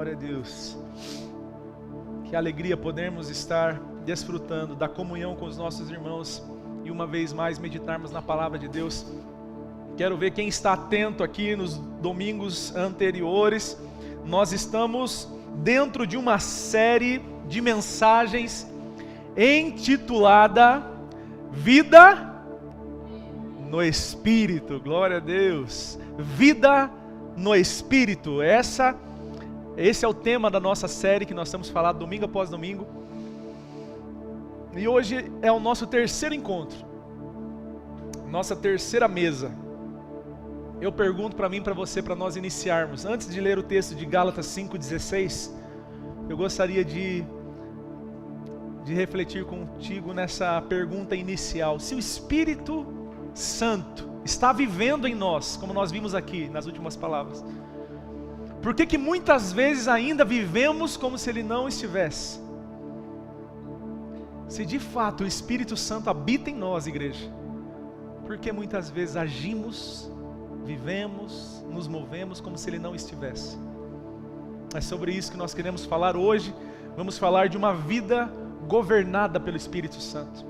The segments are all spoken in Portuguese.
Glória a Deus. Que alegria podermos estar desfrutando da comunhão com os nossos irmãos e uma vez mais meditarmos na palavra de Deus. Quero ver quem está atento aqui nos domingos anteriores. Nós estamos dentro de uma série de mensagens intitulada Vida no Espírito. Glória a Deus. Vida no Espírito. Esse é o tema da nossa série que nós temos falado domingo após domingo. E hoje é o nosso terceiro encontro, nossa terceira mesa. Eu pergunto para mim e para você, para nós iniciarmos, antes de ler o texto de Gálatas 5,16, eu gostaria de refletir contigo nessa pergunta inicial. Se o Espírito Santo está vivendo em nós, como nós vimos aqui nas últimas palavras, por que muitas vezes ainda vivemos como se Ele não estivesse? Se de fato o Espírito Santo habita em nós, igreja, por que muitas vezes agimos, vivemos, nos movemos como se Ele não estivesse? É sobre isso que nós queremos falar hoje. Vamos falar de uma vida governada pelo Espírito Santo.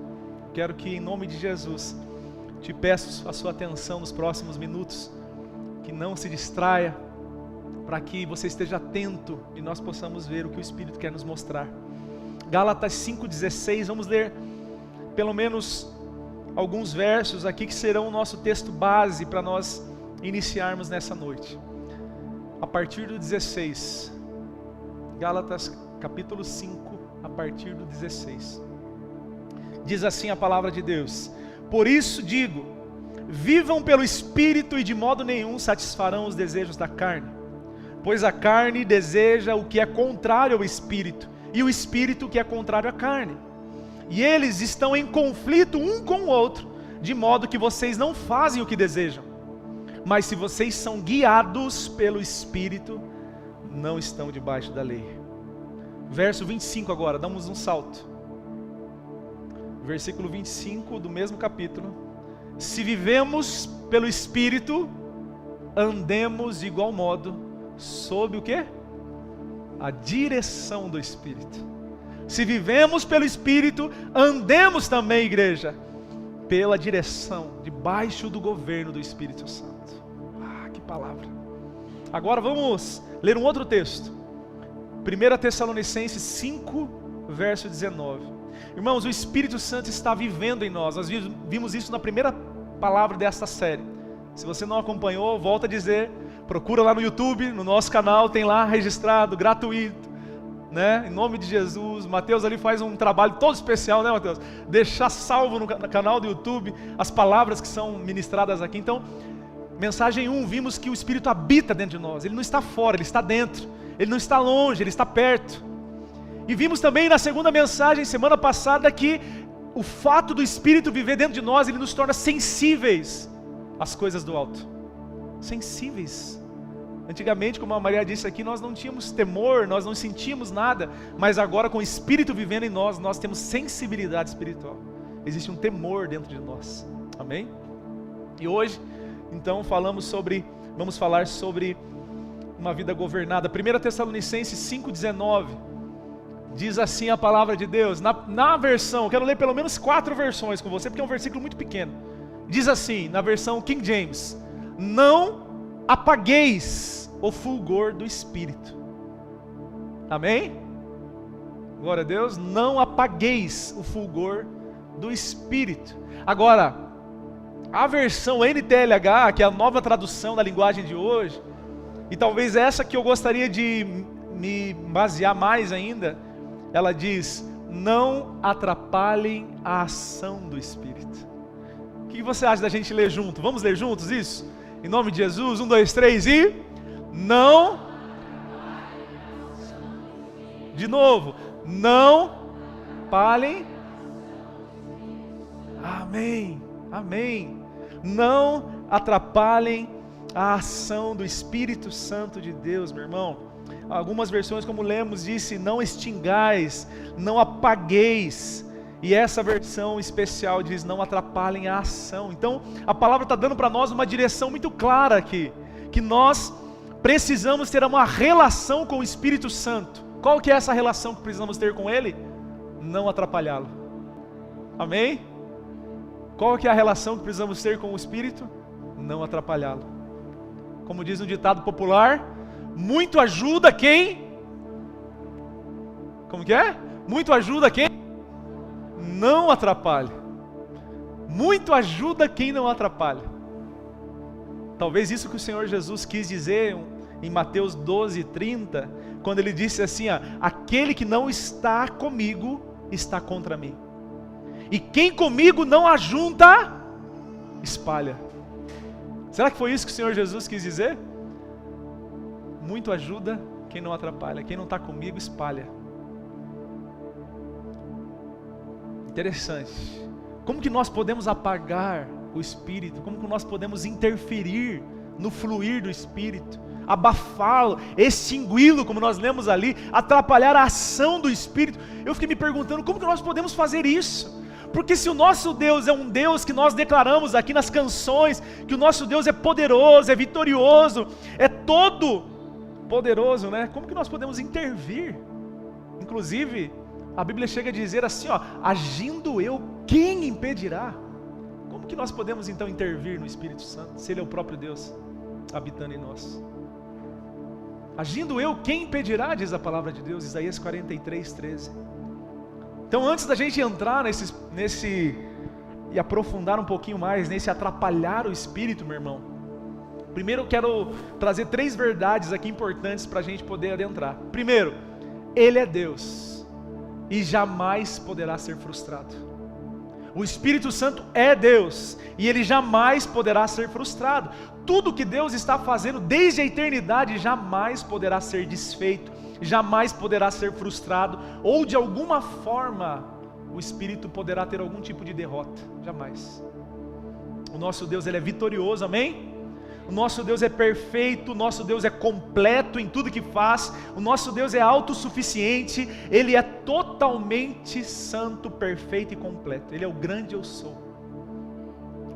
Quero que em nome de Jesus te peço a sua atenção nos próximos minutos, que não se distraia, para que você esteja atento e nós possamos ver o que o Espírito quer nos mostrar. Gálatas 5,16, vamos ler pelo menos alguns versos aqui que serão o nosso texto base para nós iniciarmos nessa noite. A partir do 16, Gálatas capítulo 5, a partir do 16. Diz assim a palavra de Deus: por isso digo, vivam pelo Espírito e de modo nenhum satisfarão os desejos da carne. Pois a carne deseja o que é contrário ao Espírito, e o Espírito que é contrário à carne. E eles estão em conflito um com o outro, de modo que vocês não fazem o que desejam. Mas se vocês são guiados pelo Espírito, não estão debaixo da lei. Verso 25 agora, damos um salto. Versículo 25 do mesmo capítulo. Se vivemos pelo Espírito, andemos de igual modo, sob o quê? A direção do Espírito. Se vivemos pelo Espírito, andemos também, igreja, pela direção, debaixo do governo do Espírito Santo. Ah, que palavra. Agora vamos ler um outro texto. 1 Tessalonicenses 5, verso 19. Irmãos, o Espírito Santo está vivendo em nós. Nós vimos isso na primeira palavra desta série. Se você não acompanhou, volta a dizer, procura lá no YouTube, no nosso canal, tem lá registrado, gratuito, né? Em nome de Jesus. Mateus ali faz um trabalho todo especial, né, Mateus? Deixar salvo no canal do YouTube as palavras que são ministradas aqui. Então, mensagem 1, vimos que o Espírito habita dentro de nós. Ele não está fora, Ele está dentro. Ele não está longe, Ele está perto. E vimos também na segunda mensagem, semana passada, que o fato do Espírito viver dentro de nós, Ele nos torna sensíveis às coisas do alto. Sensíveis. Antigamente, como a Maria disse aqui, nós não tínhamos temor, nós não sentíamos nada, mas agora com o Espírito vivendo em nós, nós temos sensibilidade espiritual. Existe um temor dentro de nós. Amém? E hoje, então, vamos falar sobre uma vida governada. 1 Tessalonicenses 5,19 diz assim a palavra de Deus, na versão, quero ler pelo menos 4 versões com você, porque é um versículo muito pequeno. Diz assim, na versão King James: não apagueis o fulgor do Espírito. Amém? Glória a Deus. Não apagueis o fulgor do Espírito. Agora, a versão NTLH, que é a nova tradução da linguagem de hoje, e talvez essa que eu gostaria de me basear mais ainda, ela diz: não atrapalhem a ação do Espírito. O que você acha da gente ler junto? Vamos ler juntos isso? Em nome de Jesus, 1, 2, 3 e... não... De novo, não atrapalhem... Amém, amém. Não atrapalhem a ação do Espírito Santo de Deus, meu irmão. Algumas versões, como lemos, disse: não extingais, não apagueis. E essa versão especial diz: não atrapalhem a ação. Então, a palavra está dando para nós uma direção muito clara aqui, que nós precisamos ter uma relação com o Espírito Santo. Qual que é essa relação que precisamos ter com Ele? Não atrapalhá-lo. Amém? Qual que é a relação que precisamos ter com o Espírito? Não atrapalhá-lo. Como diz um ditado popular, muito ajuda quem? Como que é? Muito ajuda quem? Não atrapalha. Muito ajuda quem não atrapalha. Talvez isso que o Senhor Jesus quis dizer em Mateus 12:30, quando Ele disse assim, aquele que não está comigo, está contra mim. E quem comigo não ajunta, espalha. Será que foi isso que o Senhor Jesus quis dizer? Muito ajuda quem não atrapalha. Quem não está comigo, espalha. Interessante. Como que nós podemos apagar o Espírito? Como que nós podemos interferir no fluir do Espírito? Abafá-lo, extingui-lo, como nós lemos ali, atrapalhar a ação do Espírito. Eu fiquei me perguntando, como que nós podemos fazer isso? Porque se o nosso Deus é um Deus que nós declaramos aqui nas canções, que o nosso Deus é poderoso, é vitorioso, é todo poderoso, né? Como que nós podemos intervir? Inclusive, a Bíblia chega a dizer assim, agindo eu, quem impedirá? Como que nós podemos então intervir no Espírito Santo, se Ele é o próprio Deus habitando em nós? Agindo eu, quem impedirá, diz a palavra de Deus, Isaías 43:13. Então, antes da gente entrar nesse e aprofundar um pouquinho mais nesse atrapalhar o Espírito, meu irmão, primeiro eu quero trazer 3 verdades aqui importantes para a gente poder adentrar. Primeiro, Ele é Deus e jamais poderá ser frustrado. O Espírito Santo é Deus e Ele jamais poderá ser frustrado. Tudo que Deus está fazendo desde a eternidade jamais poderá ser desfeito, jamais poderá ser frustrado, ou de alguma forma o Espírito poderá ter algum tipo de derrota, jamais. O nosso Deus, Ele é vitorioso, amém? O nosso Deus é perfeito, o nosso Deus é completo em tudo que faz, o nosso Deus é autossuficiente, Ele é totalmente santo, perfeito e completo. Ele é o grande eu sou,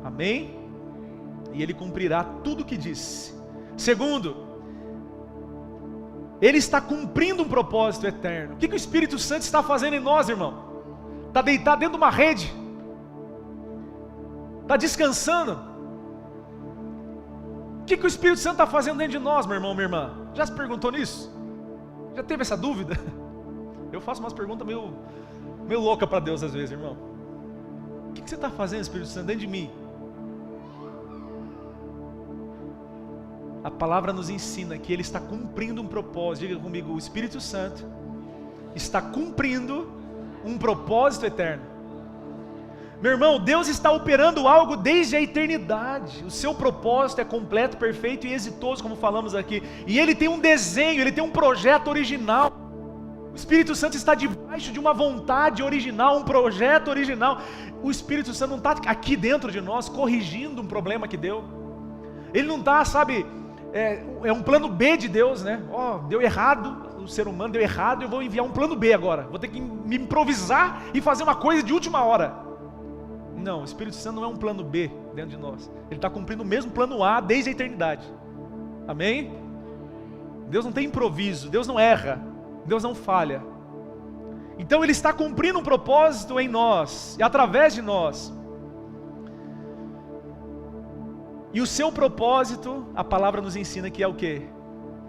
amém? E Ele cumprirá tudo o que disse. Segundo, Ele está cumprindo um propósito eterno. O que o Espírito Santo está fazendo em nós, irmão? Está deitado dentro de uma rede? Está descansando? O que o Espírito Santo está fazendo dentro de nós, meu irmão, minha irmã? Já se perguntou nisso? Já teve essa dúvida? Eu faço umas perguntas meio louca para Deus às vezes, irmão. O que você está fazendo, Espírito Santo, dentro de mim? A palavra nos ensina que Ele está cumprindo um propósito. Diga comigo, o Espírito Santo está cumprindo um propósito eterno. Meu irmão, Deus está operando algo desde a eternidade. O seu propósito é completo, perfeito e exitoso, como falamos aqui. E Ele tem um desenho, Ele tem um projeto original. O Espírito Santo está debaixo de uma vontade original, um projeto original. O Espírito Santo não está aqui dentro de nós corrigindo um problema que deu. Ele não está, é um plano B de Deus, né? Deu errado, o ser humano deu errado, eu vou enviar um plano B agora. Vou ter que me improvisar e fazer uma coisa de última hora. Não, o Espírito Santo não é um plano B dentro de nós. Ele está cumprindo o mesmo plano A desde a eternidade. Amém? Deus não tem improviso, Deus não erra, Deus não falha. Então Ele está cumprindo um propósito em nós e através de nós. E o seu propósito, a palavra nos ensina que é o quê?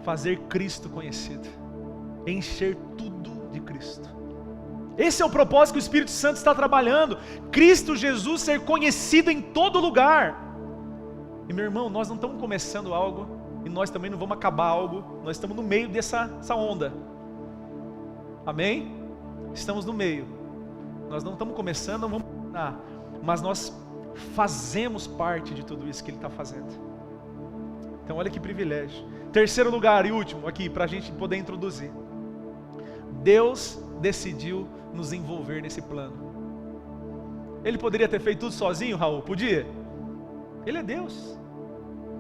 Fazer Cristo conhecido, encher tudo de Cristo. Esse é o propósito que o Espírito Santo está trabalhando, Cristo Jesus ser conhecido em todo lugar. E meu irmão, nós não estamos começando algo, e nós também não vamos acabar algo, nós estamos no meio dessa onda, amém? Estamos no meio, nós não estamos começando, não vamos terminar, mas nós fazemos parte de tudo isso que Ele está fazendo. Então olha que privilégio. Terceiro lugar e último aqui, para a gente poder introduzir. Deus decidiu nos envolver nesse plano. Ele poderia ter feito tudo sozinho, Raul? Podia? Ele é Deus.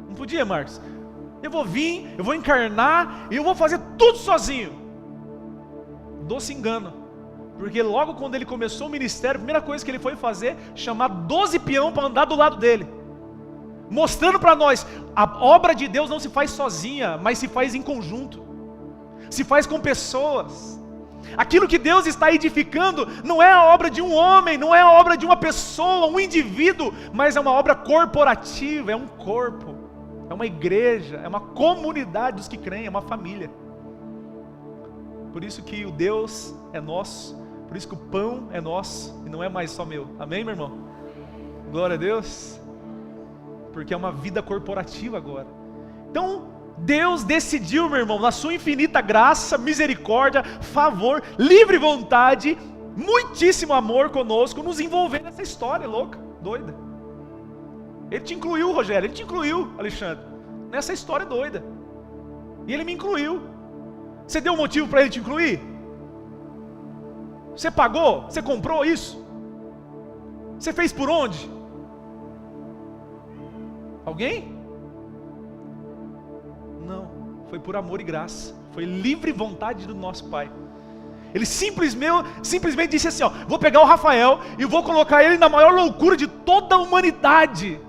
Não podia, Marcos? Eu vou vir, eu vou encarnar e eu vou fazer tudo sozinho. Doce engano. Porque logo quando Ele começou o ministério, a primeira coisa que Ele foi fazer, chamar 12 peão para andar do lado dele. mostrando para nós, a obra de Deus não se faz sozinha, mas se faz em conjunto, se faz com pessoas. Aquilo que Deus está edificando não é a obra de um homem, não é a obra de uma pessoa, um indivíduo, mas é uma obra corporativa, é um corpo, é uma igreja, é uma comunidade dos que creem, é uma família. Por isso que o Deus é nosso, por isso que o pão é nosso e não é mais só meu. Amém, meu irmão? Glória a Deus. Porque é uma vida corporativa agora. Então, Deus decidiu, meu irmão, na sua infinita graça, misericórdia, favor, livre vontade, muitíssimo amor conosco, nos envolver nessa história louca, doida. Ele te incluiu, Rogério, ele te incluiu, Alexandre, nessa história doida. E ele me incluiu. Você deu um motivo para ele te incluir? Você pagou? Você comprou isso? Você fez por onde? Alguém? Não, foi por amor e graça, foi livre vontade do nosso Pai. Ele simplesmente disse assim, ó, vou pegar o Rafael e vou colocar ele na maior loucura de toda a humanidade,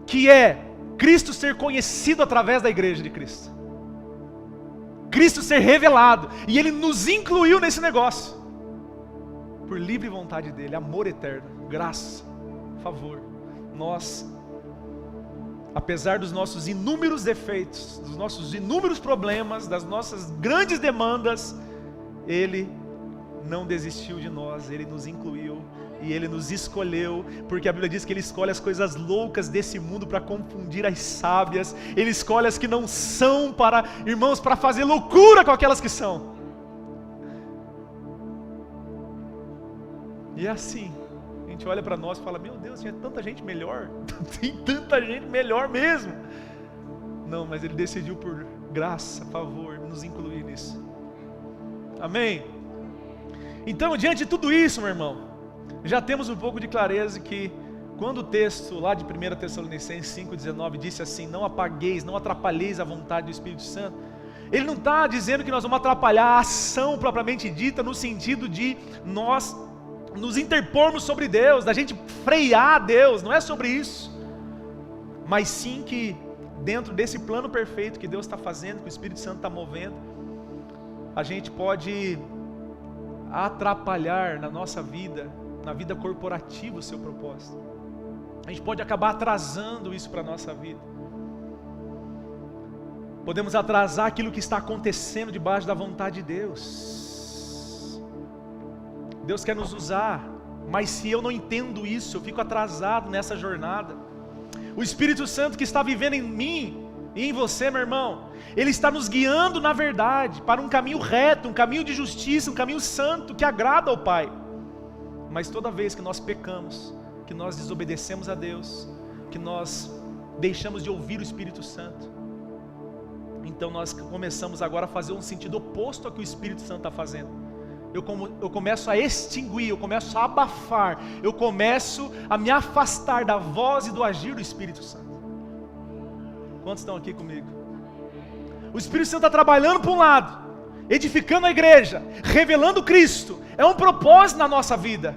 que é Cristo ser conhecido através da igreja de Cristo, Cristo ser revelado, e ele nos incluiu nesse negócio, por livre vontade dele, amor eterno, graça, favor. Nós, apesar dos nossos inúmeros defeitos, dos nossos inúmeros problemas, das nossas grandes demandas, Ele não desistiu de nós, Ele nos incluiu e Ele nos escolheu, porque a Bíblia diz que Ele escolhe as coisas loucas desse mundo para confundir as sábias, Ele escolhe as que não são para, irmãos, para fazer loucura com aquelas que são. E é assim. A gente olha para nós e fala, meu Deus, tinha tanta gente melhor, tem tanta gente melhor mesmo. Não, mas Ele decidiu por graça, favor, nos incluir nisso. Amém? Então, diante de tudo isso, meu irmão, já temos um pouco de clareza que, quando o texto lá de 1 Tessalonicenses 5,19 disse assim, não apagueis, não atrapalheis a vontade do Espírito Santo, ele não está dizendo que nós vamos atrapalhar a ação propriamente dita, no sentido de nós nos interpormos sobre Deus, da gente frear Deus, não é sobre isso, mas sim que dentro desse plano perfeito que Deus está fazendo, que o Espírito Santo está movendo, a gente pode atrapalhar na nossa vida, na vida corporativa, o seu propósito. A gente pode acabar atrasando isso para a nossa vida. Podemos atrasar aquilo que está acontecendo debaixo da vontade de Deus. Deus quer nos usar, mas se eu não entendo isso, eu fico atrasado nessa jornada. O Espírito Santo que está vivendo em mim e em você, meu irmão, Ele está nos guiando na verdade, para um caminho reto, um caminho de justiça, um caminho santo, que agrada ao Pai. Mas toda vez que nós pecamos, que nós desobedecemos a Deus, que nós deixamos de ouvir o Espírito Santo, então nós começamos agora a fazer um sentido oposto ao que o Espírito Santo está fazendo. Eu começo a extinguir, eu começo a abafar, eu começo a me afastar da voz e do agir do Espírito Santo. Quantos estão aqui comigo? O Espírito Santo está trabalhando para um lado, edificando a igreja, revelando Cristo, é um propósito na nossa vida.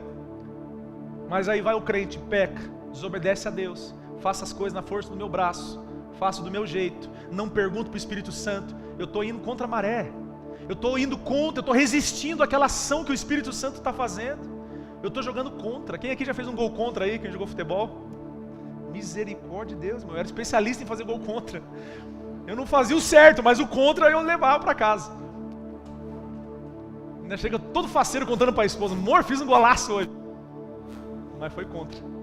Mas aí vai o crente, peca, desobedece a Deus, faça as coisas na força do meu braço, faço do meu jeito, não pergunto para o Espírito Santo, eu estou indo contra a maré. Eu estou indo contra, eu estou resistindo àquela ação que o Espírito Santo está fazendo. Eu estou jogando contra. Quem aqui já fez um gol contra aí, quem jogou futebol? Misericórdia de Deus, meu, eu era especialista em fazer gol contra. Eu não fazia o certo, mas o contra eu levava para casa. Ainda chega todo faceiro contando para a esposa, amor, fiz um golaço hoje. Mas foi contra.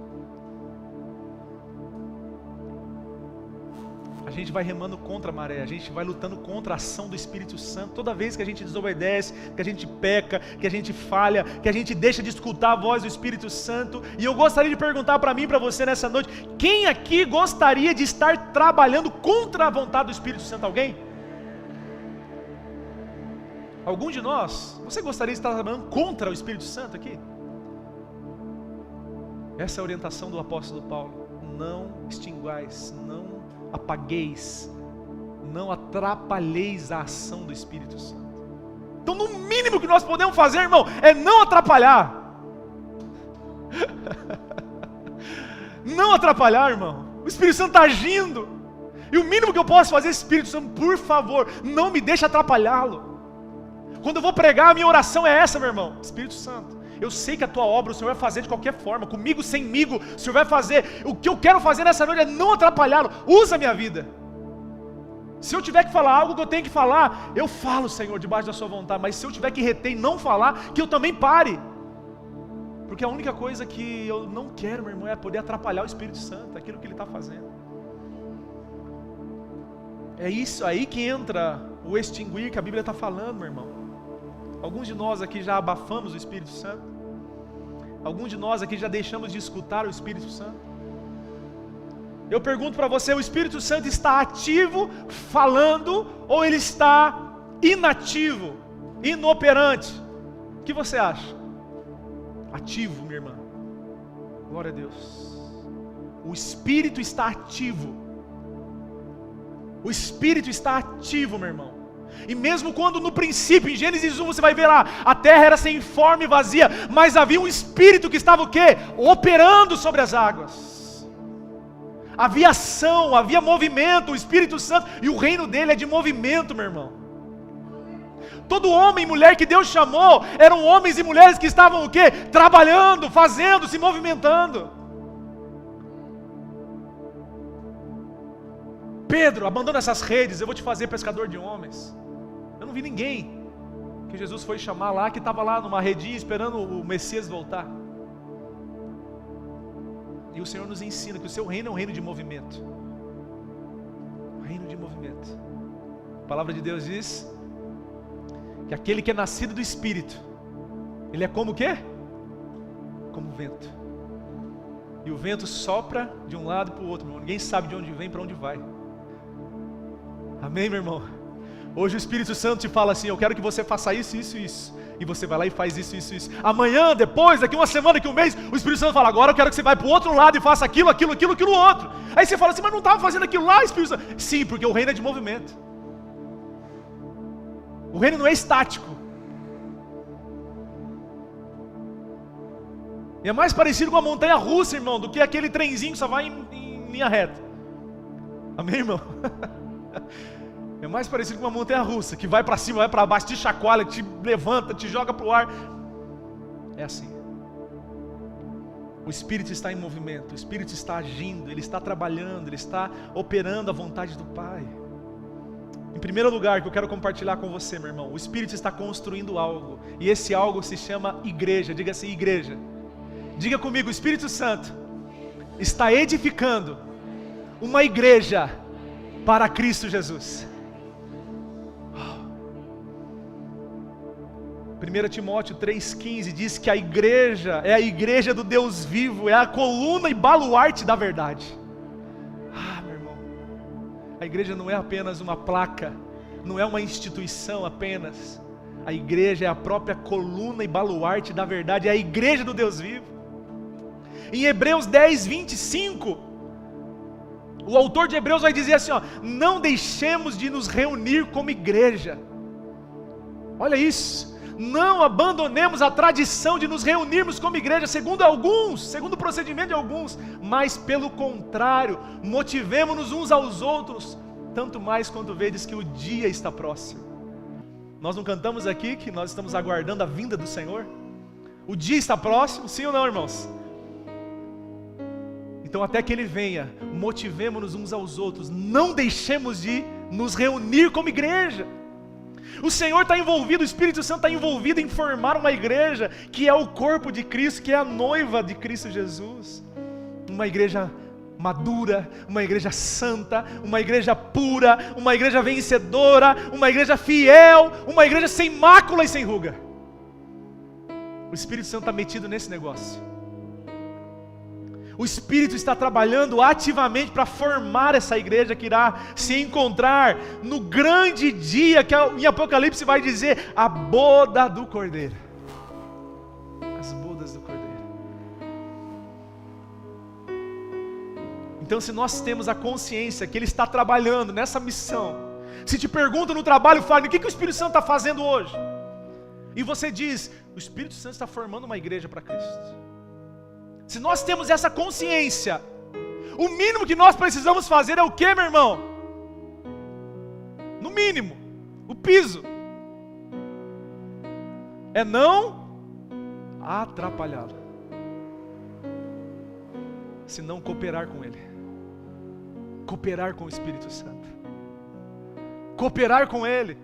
A gente vai remando contra a maré, a gente vai lutando contra a ação do Espírito Santo. Toda vez que a gente desobedece, que a gente peca, que a gente falha, que a gente deixa de escutar a voz do Espírito Santo. E eu gostaria de perguntar para mim e para você nessa noite, quem aqui gostaria de estar trabalhando contra a vontade do Espírito Santo? Alguém? Algum de nós? Você gostaria de estar trabalhando contra o Espírito Santo aqui? Essa é a orientação do apóstolo Paulo. Não extinguais, não apagueis, não atrapalheis a ação do Espírito Santo. Então, no mínimo que nós podemos fazer, irmão, é não atrapalhar. Não atrapalhar, irmão. O Espírito Santo está agindo. E o mínimo que eu posso fazer, Espírito Santo, por favor, não me deixe atrapalhá-lo. Quando eu vou pregar, a minha oração é essa, meu irmão. Espírito Santo, eu sei que a tua obra o Senhor vai fazer de qualquer forma, comigo, semigo, o Senhor vai fazer. O que eu quero fazer nessa noite é não atrapalhá-lo. Usa a minha vida. Se eu tiver que falar algo que eu tenho que falar, eu falo, Senhor, debaixo da sua vontade. Mas se eu tiver que reter e não falar, que eu também pare. Porque a única coisa que eu não quero, meu irmão, é poder atrapalhar o Espírito Santo, aquilo que Ele está fazendo. É isso aí que entra o extinguir que a Bíblia está falando, meu irmão. Alguns de nós aqui já abafamos o Espírito Santo. Alguns de nós aqui já deixamos de escutar o Espírito Santo. Eu pergunto para você, o Espírito Santo está ativo, falando, ou ele está inativo, inoperante? O que você acha? Ativo, minha irmã. Glória a Deus. O Espírito está ativo. O Espírito está ativo, meu irmão. E mesmo quando no princípio, em Gênesis 1, você vai ver lá, a terra era sem forma e vazia, mas havia um Espírito que estava o quê? Operando sobre as águas. Havia ação, havia movimento, o Espírito Santo, e o reino dele é de movimento, meu irmão. Todo homem e mulher que Deus chamou, eram homens e mulheres que estavam o quê? Trabalhando, fazendo, se movimentando. Pedro, abandona essas redes, eu vou te fazer pescador de homens. Eu não vi ninguém que Jesus foi chamar lá, que estava lá numa redinha esperando o Messias voltar. E o Senhor nos ensina que o seu reino é um reino de movimento. Um reino de movimento. A palavra de Deus diz que aquele que é nascido do Espírito, ele é como o quê? Como o vento. E o vento sopra de um lado para o outro, meu irmão. Ninguém sabe de onde vem, para onde vai. Amém, meu irmão? Hoje o Espírito Santo te fala assim, eu quero que você faça isso, isso, isso. E você vai lá e faz isso, isso, isso. Amanhã, depois, daqui uma semana, daqui um mês, o Espírito Santo fala, agora eu quero que você vá para o outro lado e faça aquilo, aquilo, aquilo, aquilo outro. Aí você fala assim, mas não estava fazendo aquilo lá, Espírito Santo? Sim, porque o reino é de movimento. O reino não é estático. E é mais parecido com uma montanha russa, irmão, do que aquele trenzinho que só vai em linha reta. Amém, irmão? É mais parecido com uma montanha russa, que vai para cima, vai para baixo, te chacoalha, te levanta, te joga para o ar. É assim. O Espírito está em movimento, o Espírito está agindo, Ele está trabalhando, Ele está operando a vontade do Pai. Em primeiro lugar, que eu quero compartilhar com você, meu irmão, o Espírito está construindo algo, e esse algo se chama igreja. Diga assim, igreja. Diga comigo, o Espírito Santo está edificando uma igreja para Cristo Jesus. 1 Timóteo 3,15 diz que a igreja é a igreja do Deus vivo, é a coluna e baluarte da verdade. Meu irmão, a igreja não é apenas uma placa, não é uma instituição apenas. A igreja é a própria coluna e baluarte da verdade, é a igreja do Deus vivo. Em Hebreus 10:25, o autor de Hebreus vai dizer assim, não deixemos de nos reunir como igreja. Olha isso. Não abandonemos a tradição de nos reunirmos como igreja, segundo o procedimento de alguns, mas pelo contrário, motivemo-nos uns aos outros, tanto mais quando vedes que o dia está próximo. Nós não cantamos aqui que nós estamos aguardando a vinda do Senhor? O dia está próximo, sim ou não, irmãos? Então até que Ele venha, motivemo-nos uns aos outros, não deixemos de nos reunir como igreja. O Senhor está envolvido, o Espírito Santo está envolvido em formar uma igreja que é o corpo de Cristo, que é a noiva de Cristo Jesus. Uma igreja madura, uma igreja santa, uma igreja pura, uma igreja vencedora, uma igreja fiel, uma igreja sem mácula e sem ruga. O Espírito Santo está metido nesse negócio. O Espírito está trabalhando ativamente para formar essa igreja que irá se encontrar no grande dia que em Apocalipse vai dizer a boda do Cordeiro. As bodas do Cordeiro. Então, se nós temos a consciência que Ele está trabalhando nessa missão, se te perguntam no trabalho, fala, o que o Espírito Santo está fazendo hoje? E você diz, o Espírito Santo está formando uma igreja para Cristo. Se nós temos essa consciência, O mínimo que nós precisamos fazer é o que, meu irmão? No mínimo, o piso. É não atrapalhá-lo, senão cooperar com Ele, cooperar com o Espírito Santo, cooperar com Ele.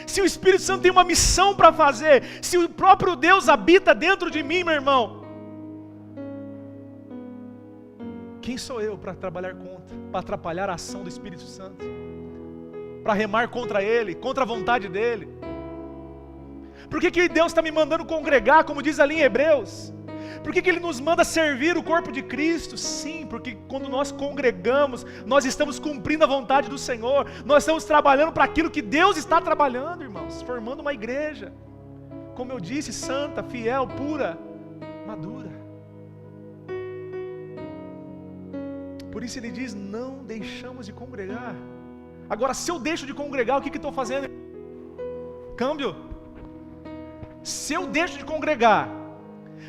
Se o Espírito Santo tem uma missão para fazer, se o próprio Deus habita dentro de mim, meu irmão, quem sou eu para trabalhar contra, para atrapalhar a ação do Espírito Santo, para remar contra Ele, contra a vontade dEle? Por que Deus está me mandando congregar, como diz ali em Hebreus? Por que Ele nos manda servir o corpo de Cristo? Sim, porque quando nós congregamos, nós estamos cumprindo a vontade do Senhor, nós estamos trabalhando para aquilo que Deus está trabalhando, irmãos, formando uma igreja, como eu disse, santa, fiel, pura, madura. Por isso Ele diz, não deixamos de congregar. Agora, se eu deixo de congregar, o que estou fazendo? Câmbio. Se eu deixo de congregar,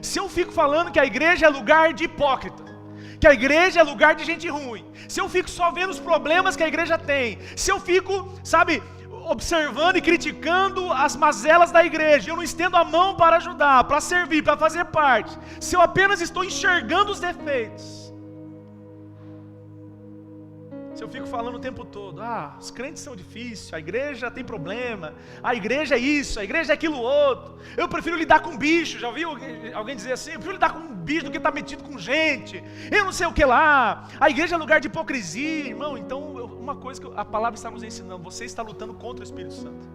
se eu fico falando que a igreja é lugar de hipócrita, que a igreja é lugar de gente ruim, se eu fico só vendo os problemas que a igreja tem, se eu fico, observando e criticando as mazelas da igreja, eu não estendo a mão para ajudar, para servir, para fazer parte, se eu apenas estou enxergando os defeitos, se eu fico falando o tempo todo, os crentes são difíceis, a igreja tem problema, a igreja é isso, a igreja é aquilo outro, eu prefiro lidar com bicho, já ouviu alguém dizer assim, eu prefiro lidar com um bicho do que estar metido com gente, eu não sei o que lá, a igreja é lugar de hipocrisia, irmão. Então uma coisa que a palavra está nos ensinando, você está lutando contra o Espírito Santo.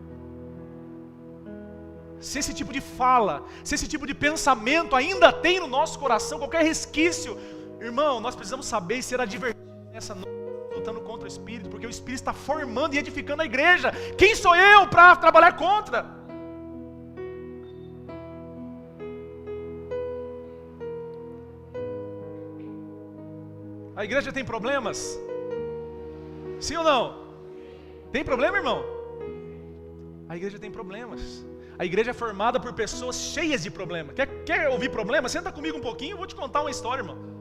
Se esse tipo de fala, se esse tipo de pensamento ainda tem no nosso coração, qualquer resquício, irmão, nós precisamos saber e ser advertidos nessa noite, lutando contra o Espírito, porque o Espírito está formando e edificando a igreja. Quem sou eu para trabalhar contra? A igreja tem problemas? Sim ou não? Tem problema, irmão? A igreja tem problemas. A igreja é formada por pessoas cheias de problema. Quer ouvir problema? Senta comigo um pouquinho, eu vou te contar uma história, irmão.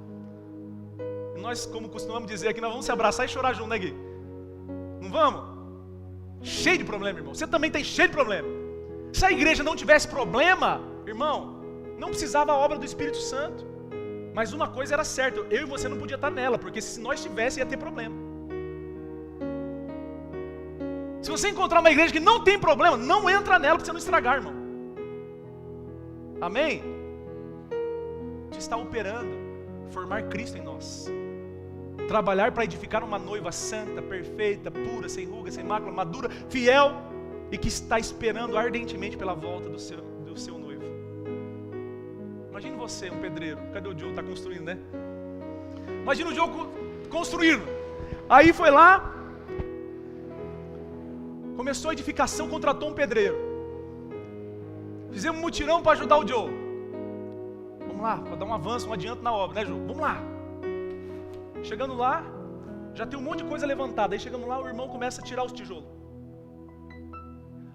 Nós, como costumamos dizer aqui, nós vamos se abraçar e chorar junto, né, Gui? Não vamos? Cheio de problema, irmão. Você também tem cheio de problema. Se a igreja não tivesse problema, irmão, não precisava a obra do Espírito Santo. Mas uma coisa era certa, eu e você não podia estar nela, porque se nós tivéssemos, ia ter problema. Se você encontrar uma igreja que não tem problema, não entra nela para você não estragar, irmão. Amém? A gente está operando, formar Cristo em nós. Trabalhar para edificar uma noiva santa, perfeita, pura, sem ruga, sem mácula, madura, fiel e que está esperando ardentemente pela volta do seu noivo. Imagine você, um pedreiro. Cadê o Joe? Está construindo, né? Imagina o Joe construindo. Aí foi lá, começou a edificação, contratou um pedreiro. Fizemos um mutirão para ajudar o Joe. Vamos lá, para dar um avanço, um adianto na obra, né, Joe? Vamos lá. Chegando lá, já tem um monte de coisa levantada. Aí chegando lá, o irmão começa a tirar os tijolos.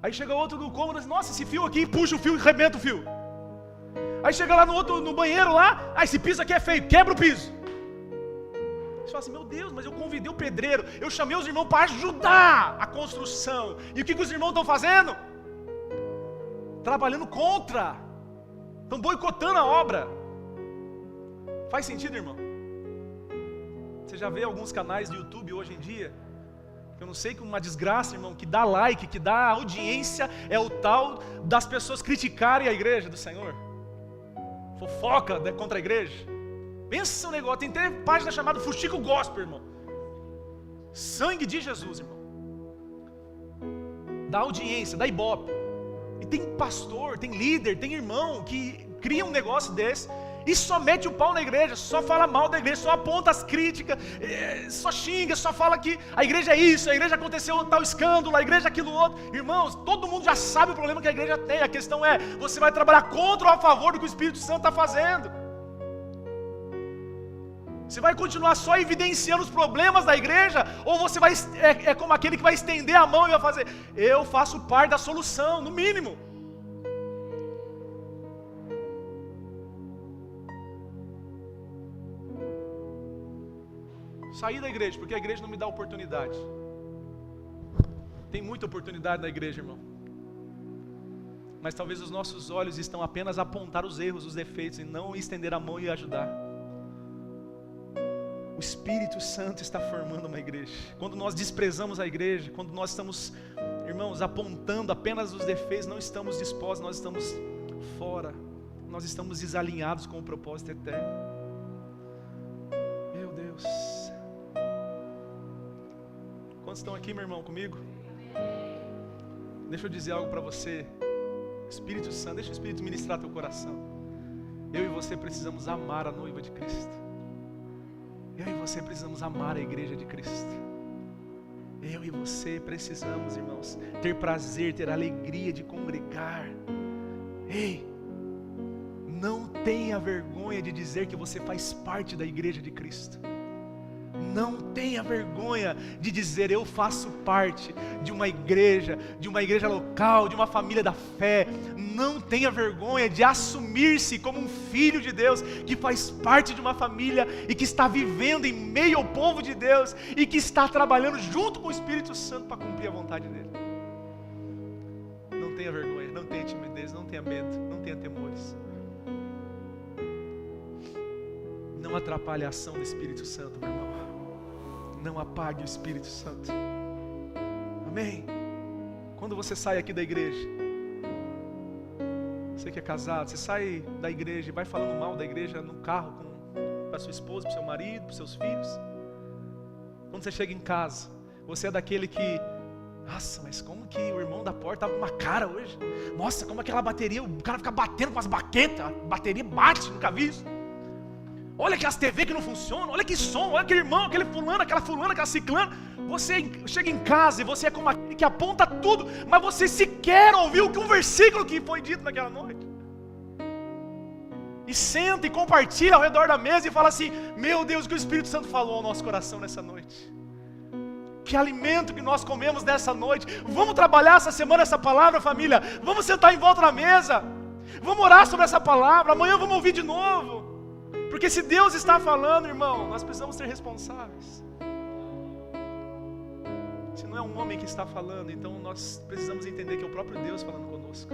Aí chega outro no cômodo e diz, nossa, esse fio aqui, puxa o fio e arrebenta o fio. Aí chega lá no banheiro lá, esse piso aqui é feio, quebra o piso. Você fala assim, meu Deus, mas eu convidei o pedreiro, eu chamei os irmãos para ajudar a construção. E o que os irmãos estão fazendo? Trabalhando contra. Estão boicotando a obra. Faz sentido, irmão? Você já vê alguns canais do YouTube hoje em dia, eu não sei, que uma desgraça, irmão, que dá like, que dá audiência, é o tal das pessoas criticarem a igreja do Senhor. Fofoca contra a igreja. Pensa um negócio, tem até página chamada Fuxico Gospel, irmão. Sangue de Jesus, irmão. Dá audiência, dá ibope. E tem pastor, tem líder, tem irmão que cria um negócio desse e só mete o pau na igreja, só fala mal da igreja, só aponta as críticas, só xinga, só fala que a igreja é isso, a igreja aconteceu tal escândalo, a igreja é aquilo outro. Irmãos, todo mundo já sabe o problema que a igreja tem. A questão é, você vai trabalhar contra ou a favor do que o Espírito Santo está fazendo? Você vai continuar só evidenciando os problemas da igreja, ou você vai é como aquele que vai estender a mão e vai fazer, eu faço parte da solução, no mínimo. Sair da igreja, porque a igreja não me dá oportunidade. Tem muita oportunidade na igreja, irmão. Mas talvez os nossos olhos estão apenas a apontar os erros, os defeitos, e não estender a mão e ajudar. O Espírito Santo está formando uma igreja. Quando nós desprezamos a igreja, quando nós estamos, irmãos, apontando apenas os defeitos, não estamos dispostos, nós estamos fora. Nós estamos desalinhados com o propósito eterno. Meu Deus. Quantos estão aqui, meu irmão, comigo? Deixa eu dizer algo para você. Espírito Santo, deixa o Espírito ministrar teu coração. Eu e você precisamos amar a noiva de Cristo. Eu e você precisamos amar a igreja de Cristo. Eu e você precisamos, irmãos, ter prazer, ter alegria de congregar. Ei, não tenha vergonha de dizer que você faz parte da igreja de Cristo. Não tenha vergonha de dizer: eu faço parte de uma igreja local, de uma família da fé. Não tenha vergonha de assumir-se como um filho de Deus, que faz parte de uma família e que está vivendo em meio ao povo de Deus e que está trabalhando junto com o Espírito Santo para cumprir a vontade dele. Não tenha vergonha, não tenha timidez, não tenha medo, não tenha temores. Não atrapalhe a ação do Espírito Santo, meu irmão. Não apague o Espírito Santo. Amém? Quando você sai aqui da igreja, você que é casado, você sai da igreja e vai falando mal da igreja no carro para sua esposa, para seu marido, para seus filhos. Quando você chega em casa, você é daquele que: nossa, mas como que o irmão da porta estava com uma cara hoje? Nossa, como aquela bateria, o cara fica batendo com as baquetas, a bateria bate, nunca vi isso. Olha aquelas TV que não funcionam, olha que som, olha aquele irmão, aquele fulano, aquela ciclana. Você chega em casa e você é como aquele que aponta tudo, mas você sequer ouviu um versículo que foi dito naquela noite. E senta e compartilha ao redor da mesa e fala assim: meu Deus, o que o Espírito Santo falou ao nosso coração nessa noite. Que alimento que nós comemos nessa noite. Vamos trabalhar essa semana essa palavra, família. Vamos sentar em volta da mesa. Vamos orar sobre essa palavra. Amanhã vamos ouvir de novo. Porque se Deus está falando, irmão, nós precisamos ser responsáveis. Se não é um homem que está falando, então nós precisamos entender que é o próprio Deus falando conosco.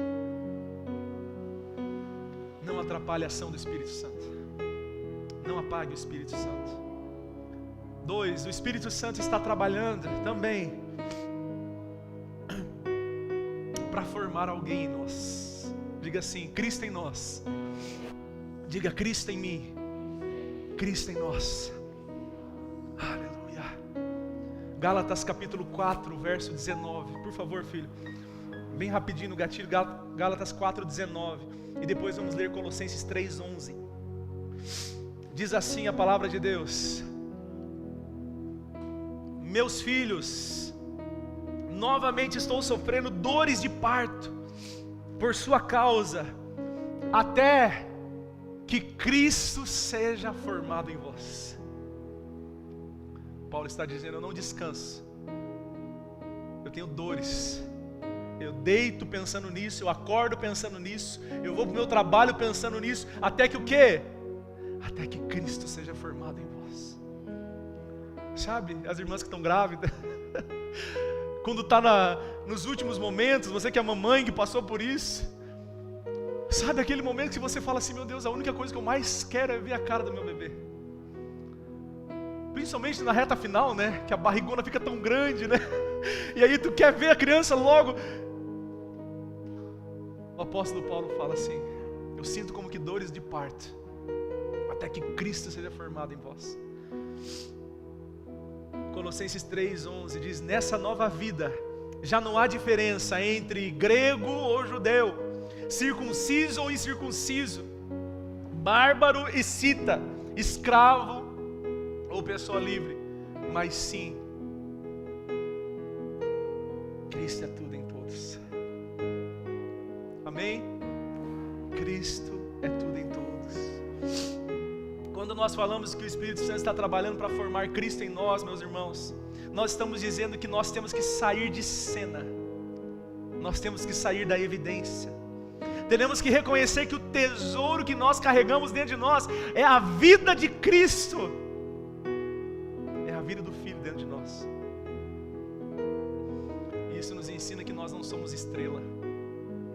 Não atrapalhe a ação do Espírito Santo. Não apague o Espírito Santo. 2, o Espírito Santo está trabalhando também para formar alguém em nós. Diga assim: Cristo em nós. Diga: Cristo em mim, Cristo em nós. Aleluia. Gálatas capítulo 4, verso 19. Por favor, filho, bem rapidinho no gatilho. Gálatas 4, 19. E depois vamos ler Colossenses 3, 11. Diz assim a palavra de Deus: meus filhos, novamente estou sofrendo dores de parto por sua causa, até que Cristo seja formado em vós. Paulo está dizendo: eu não descanso, eu tenho dores, eu deito pensando nisso, eu acordo pensando nisso, eu vou para o meu trabalho pensando nisso, até que o quê? Até que Cristo seja formado em vós. Sabe, as irmãs que estão grávidas, quando está nos últimos momentos, você que é mamãe, que passou por isso, sabe aquele momento que você fala assim: meu Deus, a única coisa que eu mais quero é ver a cara do meu bebê. Principalmente na reta final, né? Que a barrigona fica tão grande, né? E aí tu quer ver a criança logo. O apóstolo Paulo fala assim: eu sinto como que dores de parto, até que Cristo seja formado em vós. Colossenses 3:11 diz: nessa nova vida já não há diferença entre grego ou judeu, circunciso ou incircunciso, bárbaro e cita, escravo ou pessoa livre, mas sim, Cristo é tudo em todos. Amém? Cristo é tudo em todos. Quando nós falamos que o Espírito Santo está trabalhando para formar Cristo em nós, meus irmãos, nós estamos dizendo que nós temos que sair de cena, nós temos que sair da evidência. Temos que reconhecer que o tesouro que nós carregamos dentro de nós é a vida de Cristo. É a estrela.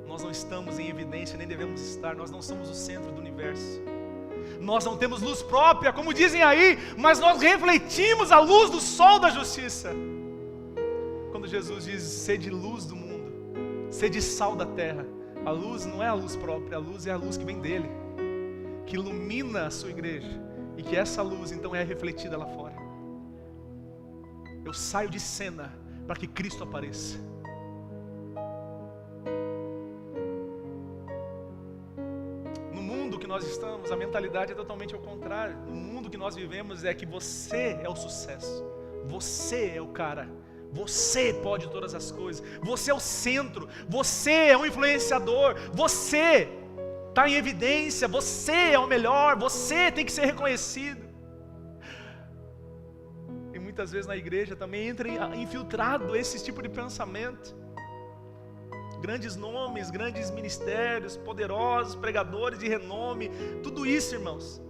Nós não estamos em evidência, nem devemos estar. Nós não somos o centro do universo. Nós não temos luz própria, como dizem aí, mas nós refletimos a luz do sol da justiça. Quando Jesus diz, sede luz do mundo, sede sal da terra, a luz não é a luz própria, a luz é a luz que vem dele, que ilumina a sua igreja, e que essa luz então é refletida lá fora. Eu saio de cena para que Cristo apareça. No mundo que nós estamos, a mentalidade é totalmente ao contrário. No mundo que nós vivemos é que você é o sucesso, você é o cara, você pode todas as coisas, você é o centro, você é o influenciador, você está em evidência, você é o melhor, você tem que ser reconhecido. E muitas vezes na igreja também entra infiltrado esse tipo de pensamento. Grandes nomes, grandes ministérios, poderosos, pregadores de renome, tudo isso, irmãos,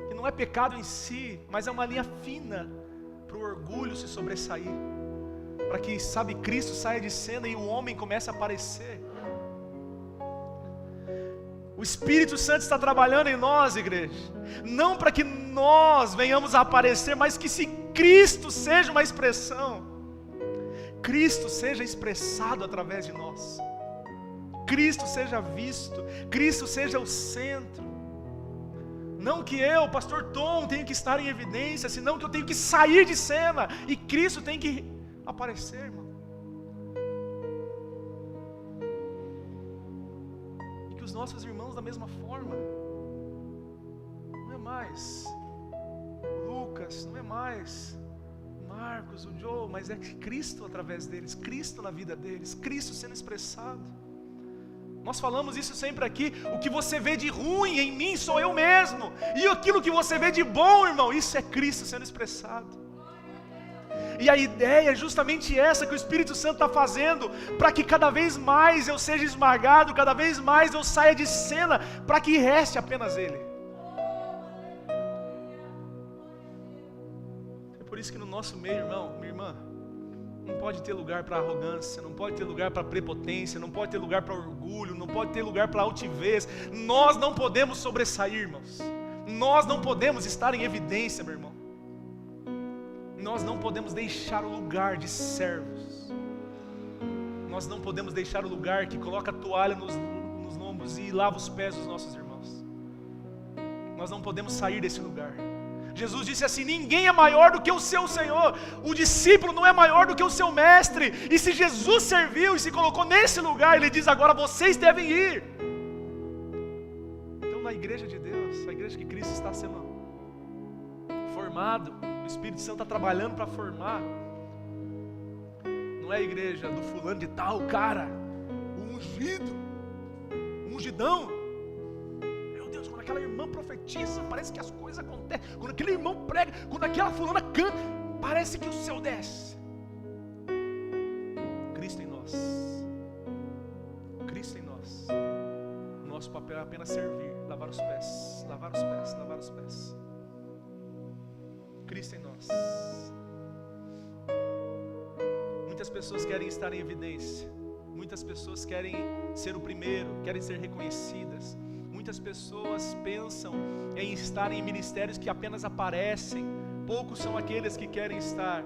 que não é pecado em si, mas é uma linha fina para o orgulho se sobressair, para que, sabe, Cristo saia de cena e o homem comece a aparecer. O Espírito Santo está trabalhando em nós, igreja, não para que nós venhamos a aparecer, mas que se Cristo seja uma expressão, Cristo seja expressado através de nós, Cristo seja visto, Cristo seja o centro. Não que eu, pastor Tom, tenho que estar em evidência, senão que eu tenho que sair de cena e Cristo tem que aparecer, irmão. E que os nossos irmãos da mesma forma. Não é mais Lucas, não é mais Marcos, o Joe, mas é Cristo através deles, Cristo na vida deles, Cristo sendo expressado. Nós falamos isso sempre aqui. O que você vê de ruim em mim sou eu mesmo, e aquilo que você vê de bom, irmão, isso é Cristo sendo expressado. E a ideia é justamente essa que o Espírito Santo está fazendo, para que cada vez mais eu seja esmagado, cada vez mais eu saia de cena, para que reste apenas Ele. É por isso que no nosso meio, irmão, minha irmã, não pode ter lugar para arrogância, não pode ter lugar para prepotência, não pode ter lugar para orgulho, não pode ter lugar para altivez. Nós não podemos sobressair, irmãos. Nós não podemos estar em evidência, meu irmão. Nós não podemos deixar o lugar de servos. Nós não podemos deixar o lugar que coloca a toalha nos lombos e lava os pés dos nossos irmãos. Nós não podemos sair desse lugar. Jesus disse assim: ninguém é maior do que o seu Senhor. O discípulo não é maior do que o seu mestre. E se Jesus serviu e se colocou nesse lugar, Ele diz: agora vocês devem ir. Então na igreja de Deus, a igreja que Cristo está sendo formado, o Espírito Santo está trabalhando para formar. Não é a igreja do fulano de tal cara, o ungido, o ungidão. Meu Deus, quando aquela irmã profetiza, parece que as coisas acontecem. Quando aquele irmão prega, quando aquela fulana canta, parece que o céu desce. Cristo em nós. Cristo em nós. O nosso papel é apenas servir, lavar os pés, lavar os pés, lavar os pés. Cristo em nós. Muitas pessoas querem estar em evidência. Muitas pessoas querem ser o primeiro, querem ser reconhecidas. Muitas pessoas pensam em estar em ministérios que apenas aparecem. Poucos são aqueles que querem estar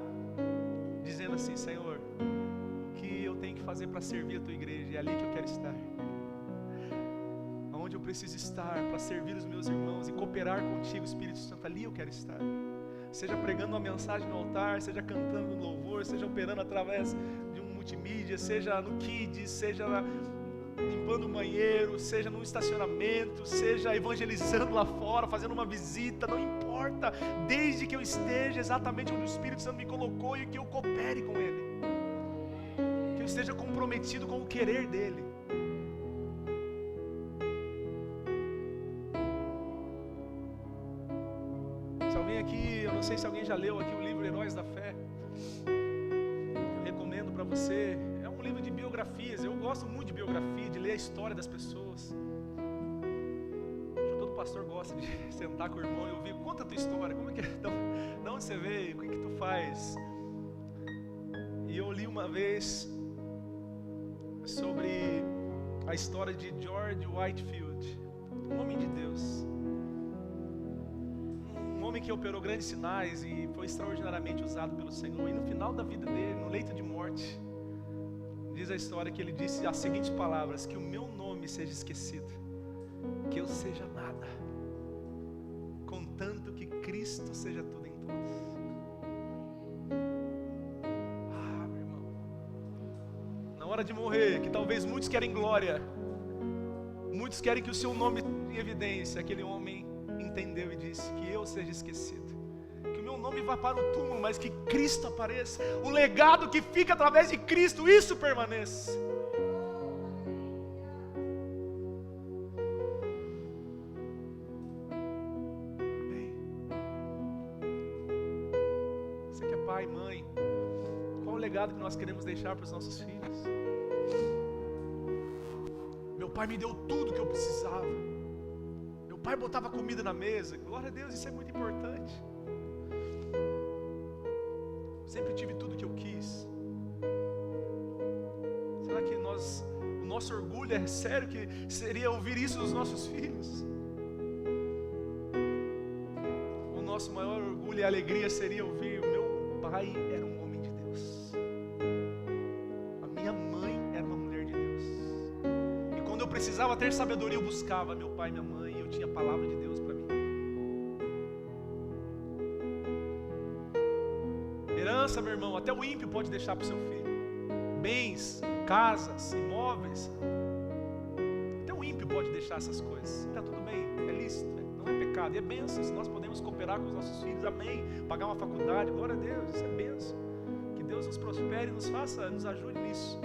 dizendo assim: Senhor, o que eu tenho que fazer para servir a tua igreja? É ali que eu quero estar. Onde eu preciso estar para servir os meus irmãos e cooperar contigo, Espírito Santo, ali eu quero estar. Seja pregando uma mensagem no altar, seja cantando no louvor, seja operando através de um multimídia, seja no Kids, seja limpando o banheiro, seja no estacionamento, seja evangelizando lá fora, fazendo uma visita, não importa, desde que eu esteja exatamente onde o Espírito Santo me colocou e que eu coopere com Ele, que eu esteja comprometido com o querer dEle. Se alguém aqui, eu não sei se alguém já leu aqui o livro Heróis da Fé, eu recomendo para você. É um livro de biografias. Eu gosto muito de biografia, de ler a história das pessoas. Todo pastor gosta de sentar com o irmão e ouvir: conta a tua história, como é que é? De onde você veio, o que tu faz? E eu li uma vez sobre a história de George Whitefield, um homem de Deus, um homem que operou grandes sinais e foi extraordinariamente usado pelo Senhor. E no final da vida dele, no leito de morte, diz a história que ele disse as seguintes palavras: que o meu nome seja esquecido, que eu seja nada, contanto que Cristo seja tudo em todos. Meu irmão, na hora de morrer, que talvez muitos querem glória, muitos querem que o seu nome em evidência, aquele homem entendeu e disse: que eu seja esquecido, que o meu nome vá para o túmulo, mas que Cristo apareça, o legado que fica através de Cristo, isso permaneça. Você que é pai, mãe, qual o legado que nós queremos deixar para os nossos filhos? Meu pai me deu tudo que eu precisava, meu pai botava comida na mesa, glória a Deus, isso é muito importante. Sempre tive tudo que eu quis. Será que o nosso orgulho é sério que seria ouvir isso dos nossos filhos? O nosso maior orgulho e alegria seria ouvir: o meu pai era um homem de Deus, a minha mãe era uma mulher de Deus, e quando eu precisava ter sabedoria eu buscava meu pai e minha mãe, e eu tinha a palavra de Deus para mim. Herança, meu irmão, até o ímpio pode deixar para o seu filho. Bens, casas, imóveis, até o ímpio pode deixar essas coisas. Está tudo bem, é lícito, não é pecado, e é bênção. Se nós podemos cooperar com os nossos filhos, amém, pagar uma faculdade, glória a Deus, isso é bênção. Que Deus nos prospere e nos ajude nisso.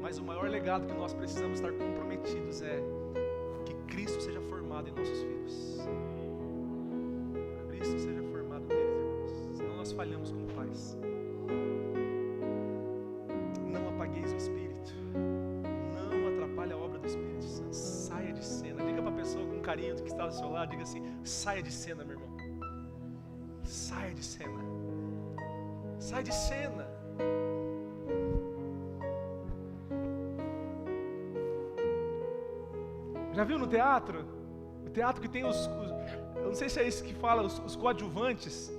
Mas o maior legado que nós precisamos estar comprometidos é que Cristo seja formado em nossos filhos. Cristo seja formado neles, irmãos. Senão nós falhamos como pais. Não apagueis o Espírito. Não atrapalhe a obra do Espírito Santo. Saia de cena. Diga para a pessoa com carinho que está do seu lado, diga assim: saia de cena, meu irmão. Saia de cena. Sai de cena. Já viu no teatro? O teatro que tem eu não sei se é esse que fala, os coadjuvantes,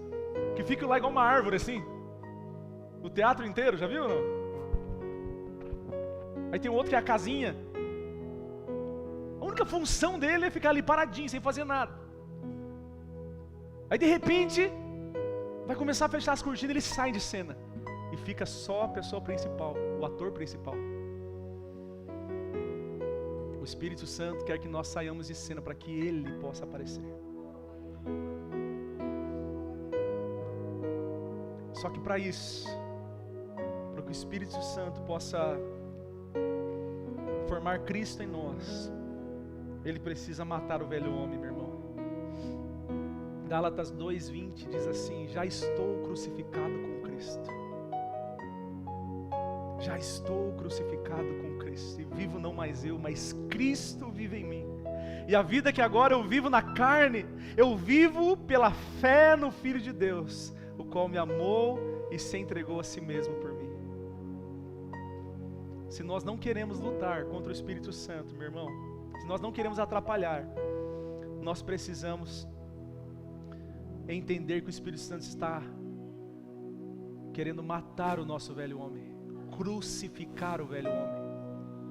que ficam lá igual uma árvore assim. O teatro inteiro, já viu ou não? Aí tem um outro que é a casinha. A única função dele é ficar ali paradinho, sem fazer nada. Aí de repente, vai começar a fechar as cortinas, eles saem de cena. E fica só a pessoa principal, o ator principal. O Espírito Santo quer que nós saiamos de cena para que Ele possa aparecer. Só que para isso, para que o Espírito Santo possa formar Cristo em nós, Ele precisa matar o velho homem, meu irmão. Gálatas 2:20 diz assim: já estou crucificado com Cristo. Já estou crucificado com Cristo, e vivo não mais eu, mas Cristo vive em mim. E a vida que agora eu vivo na carne, eu vivo pela fé no Filho de Deus, o qual me amou e se entregou a si mesmo por mim. Se nós não queremos lutar contra o Espírito Santo, meu irmão, se nós não queremos atrapalhar, nós precisamos entender que o Espírito Santo está querendo matar o nosso velho homem, crucificar o velho homem,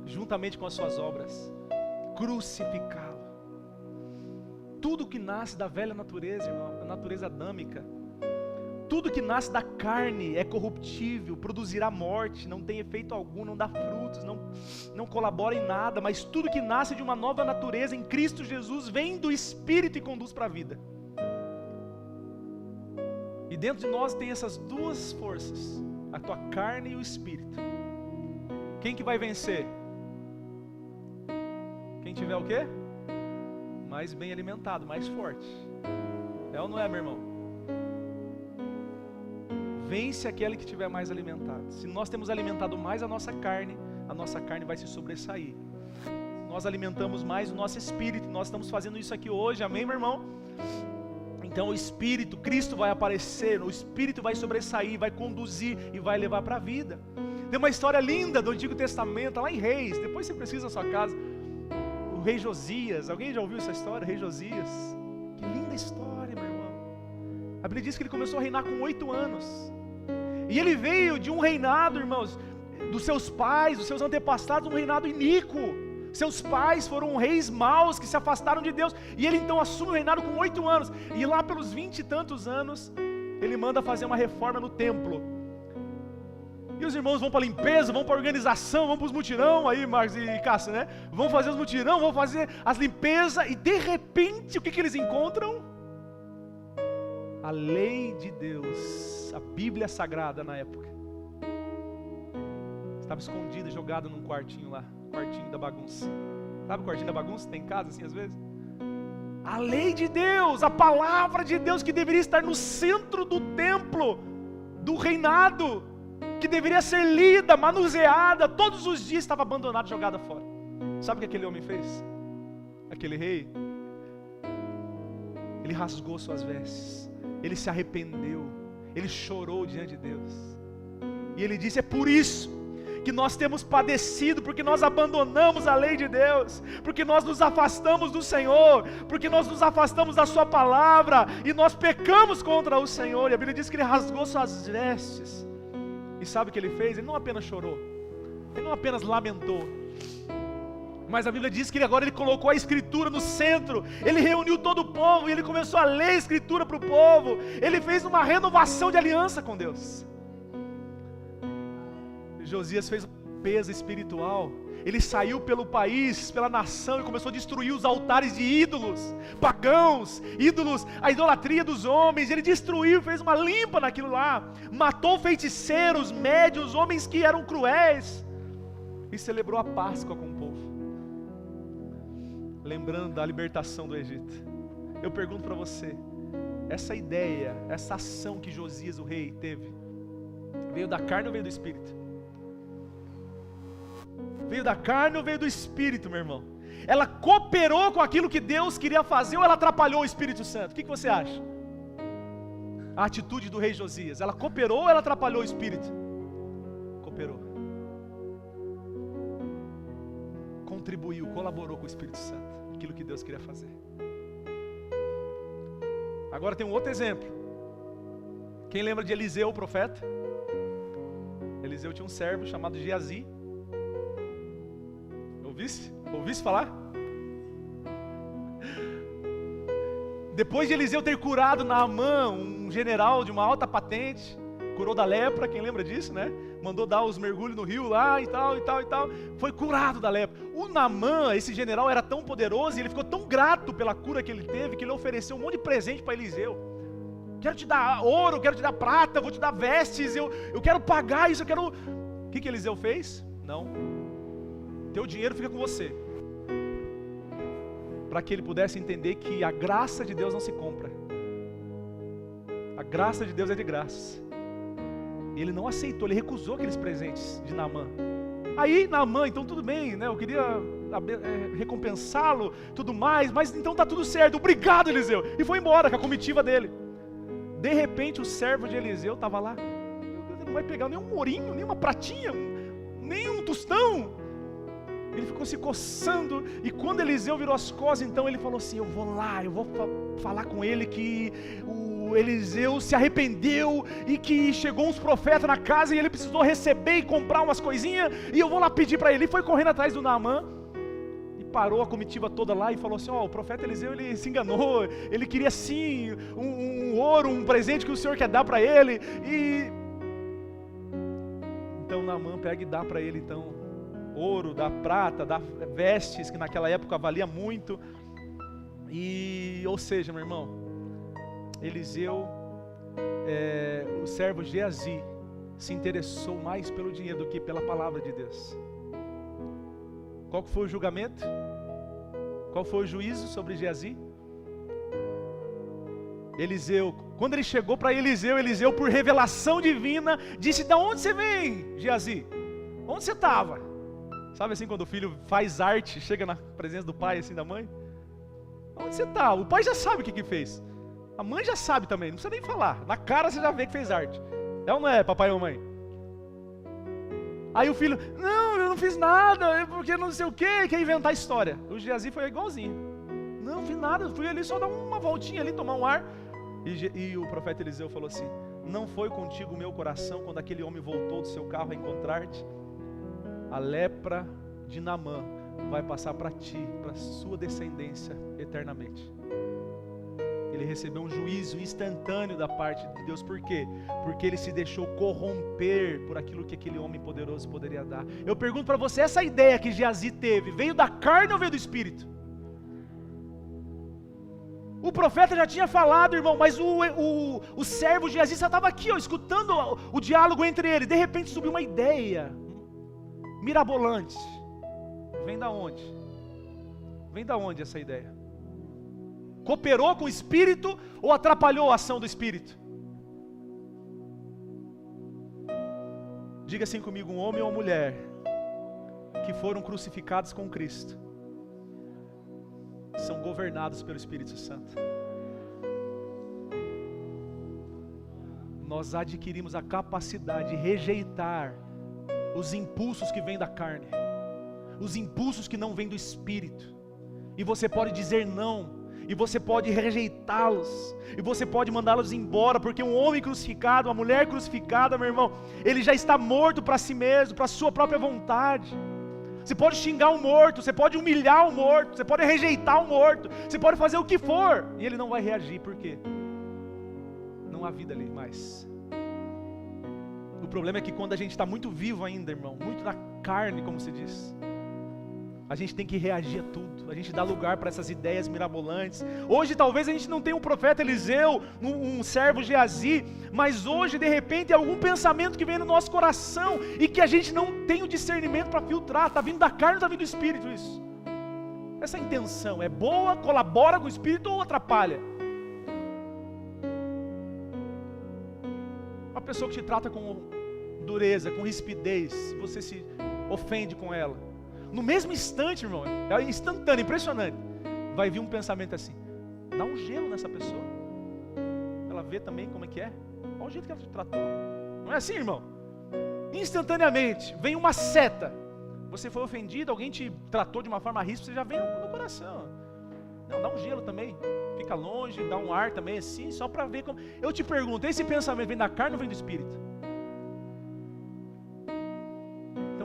juntamente com as suas obras, crucificá-lo. Tudo que nasce da velha natureza, irmão, da natureza adâmica, tudo que nasce da carne é corruptível, produzirá morte, não tem efeito algum, não dá frutos, não colabora em nada, mas tudo que nasce de uma nova natureza em Cristo Jesus vem do Espírito e conduz para a vida. E dentro de nós tem essas duas forças, a tua carne e o Espírito. Quem que vai vencer? Quem tiver o quê? Mais bem alimentado, mais forte. É ou não é, meu irmão? Vence aquele que tiver mais alimentado. Se nós temos alimentado mais a nossa carne vai se sobressair. Nós alimentamos mais o nosso espírito. Nós estamos fazendo isso aqui hoje, amém, meu irmão? Então o Espírito, Cristo vai aparecer, o Espírito vai sobressair, vai conduzir e vai levar para a vida. Tem uma história linda do Antigo Testamento, lá em Reis, depois você pesquisa na sua casa. O rei Josias, alguém já ouviu essa história? O rei Josias. Que linda história, meu irmão. A Bíblia diz que ele começou a reinar com 8 anos. E ele veio de um reinado, irmãos, dos seus pais, dos seus antepassados, um reinado iníquo. Seus pais foram reis maus que se afastaram de Deus. E ele então assume o reinado com 8 anos. E lá pelos 20 e tantos anos, ele manda fazer uma reforma no templo. E os irmãos vão para a limpeza, vão para a organização, vão para os mutirão, aí Marcos e Cássio, né? Vão fazer os mutirão, vão fazer as limpezas, e de repente, o que eles encontram? A lei de Deus, a Bíblia Sagrada na época. Estava escondida, jogada num quartinho lá, quartinho da bagunça. Sabe o quartinho da bagunça? Tem em casa assim às vezes? A lei de Deus, a palavra de Deus que deveria estar no centro do templo, do reinado, que deveria ser lida, manuseada, todos os dias estava abandonada, jogada fora. Sabe o que aquele homem fez? Aquele rei, ele rasgou suas vestes, ele se arrependeu, ele chorou diante de Deus, e ele disse: é por isso que nós temos padecido, porque nós abandonamos a lei de Deus, porque nós nos afastamos do Senhor, porque nós nos afastamos da sua palavra, e nós pecamos contra o Senhor. E a Bíblia diz que ele rasgou suas vestes. E sabe o que ele fez? Ele não apenas chorou, ele não apenas lamentou, mas a Bíblia diz que agora ele colocou a Escritura no centro. Ele reuniu todo o povo e ele começou a ler a Escritura para o povo. Ele fez uma renovação de aliança com Deus. Josias fez uma limpeza espiritual. Ele saiu pelo país, pela nação, e começou a destruir os altares de ídolos pagãos, ídolos, a idolatria dos homens. Ele destruiu, fez uma limpa naquilo lá, matou feiticeiros, médiuns, homens que eram cruéis, e celebrou a Páscoa com o povo, lembrando da libertação do Egito. Eu pergunto para você, essa ideia, essa ação que Josias, o rei, teve, veio da carne ou veio do Espírito? Veio da carne ou veio do Espírito, meu irmão? Ela cooperou com aquilo que Deus queria fazer, ou ela atrapalhou o Espírito Santo? O que você acha? A atitude do rei Josias, ela cooperou ou ela atrapalhou o Espírito? Cooperou. Contribuiu, colaborou com o Espírito Santo, aquilo que Deus queria fazer. Agora tem um outro exemplo. Quem lembra de Eliseu, o profeta? Eliseu tinha um servo chamado Geazi. Ouvisse falar? Depois de Eliseu ter curado Naamã, um general de uma alta patente, curou da lepra, quem lembra disso, né? Mandou dar os mergulhos no rio lá e tal, foi curado da lepra. O Naamã, esse general, era tão poderoso, e ele ficou tão grato pela cura que ele teve, que ele ofereceu um monte de presente para Eliseu. Quero te dar ouro, quero te dar prata, vou te dar vestes, eu quero pagar isso, eu quero... O que Eliseu fez? Não. Teu dinheiro fica com você, para que ele pudesse entender que a graça de Deus não se compra. A graça de Deus é de graça. Ele não aceitou, ele recusou aqueles presentes de Naamã. Aí Naamã, então tudo bem, né? Eu queria recompensá-lo, tudo mais, mas então tá tudo certo, obrigado Eliseu. E foi embora com a comitiva dele. De repente o servo de Eliseu estava lá. Meu Deus, ele não vai pegar nem um morinho, nem uma pratinha, nem um tostão. Ele ficou se coçando, e quando Eliseu virou as costas, então ele falou assim: eu vou lá, eu vou falar com ele que o Eliseu se arrependeu, e que chegou uns profetas na casa, e ele precisou receber e comprar umas coisinhas, e eu vou lá pedir para ele. E foi correndo atrás do Naamã, e parou a comitiva toda lá, e falou assim: ó, o profeta Eliseu, ele se enganou, ele queria sim um ouro, um presente que o Senhor quer dar para ele. E então Naamã pega e dá para ele então ouro, dá prata, dá vestes, que naquela época valia muito. E, ou seja, meu irmão, Eliseu, o servo Geazi, se interessou mais pelo dinheiro do que pela palavra de Deus. Qual foi o julgamento? Qual foi o juízo sobre Geazi? Eliseu, quando ele chegou para Eliseu, Eliseu, por revelação divina, disse: de onde você vem, Geazi? Onde você estava? Sabe assim, quando o filho faz arte, chega na presença do pai, assim, da mãe? Onde você está? O pai já sabe o que fez. A mãe já sabe também, não precisa nem falar. Na cara você já vê que fez arte. É ou não é, papai ou mãe? Aí o filho, não, eu não fiz nada, porque não sei o quê, quer inventar história. O Geazi foi igualzinho. Não fiz nada, fui ali só dar uma voltinha ali, tomar um ar. E o profeta Eliseu falou assim, não foi contigo o meu coração quando aquele homem voltou do seu carro a encontrar-te? A lepra de Naamã vai passar para ti, para sua descendência eternamente. Ele recebeu um juízo instantâneo da parte de Deus. Por quê? Porque ele se deixou corromper por aquilo que aquele homem poderoso poderia dar. Eu pergunto para você, essa ideia que Geazi teve, veio da carne ou veio do Espírito? O profeta já tinha falado, irmão, mas o servo Geazi só estava aqui, ó, escutando o diálogo entre eles. De repente subiu uma ideia mirabolante. Vem da onde? Vem da onde essa ideia? Cooperou com o Espírito ou atrapalhou a ação do Espírito? Diga assim comigo, um homem ou uma mulher que foram crucificados com Cristo são governados pelo Espírito Santo. Nós adquirimos a capacidade de rejeitar os impulsos que vêm da carne, os impulsos que não vêm do Espírito, e você pode dizer não, e você pode rejeitá-los, e você pode mandá-los embora, porque um homem crucificado, uma mulher crucificada, meu irmão, ele já está morto para si mesmo, para a sua própria vontade. Você pode xingar um morto, você pode humilhar um morto, você pode rejeitar um morto, você pode fazer o que for, e ele não vai reagir. Por quê? Não há vida ali mais. O problema é que quando a gente está muito vivo ainda, irmão, muito na carne, como se diz, a gente tem que reagir a tudo, a gente dá lugar para essas ideias mirabolantes. Hoje talvez a gente não tenha um profeta Eliseu, um servo Geazi, mas hoje de repente é algum pensamento que vem no nosso coração e que a gente não tem o discernimento para filtrar. Está vindo da carne ou está vindo do Espírito isso? Essa intenção é boa, colabora com o Espírito ou atrapalha? Uma pessoa que te trata com dureza, com rispidez, você se ofende com ela. No mesmo instante, irmão, é instantâneo, impressionante. Vai vir um pensamento assim, dá um gelo nessa pessoa. Ela vê também como é que é. Olha o jeito que ela te tratou. Não é assim, irmão? Instantaneamente, vem uma seta. Você foi ofendido, alguém te tratou de uma forma ríspida, você já vem no coração. Não, dá um gelo também. Fica longe, dá um ar também assim, só para ver como... Eu te pergunto, esse pensamento vem da carne ou vem do Espírito?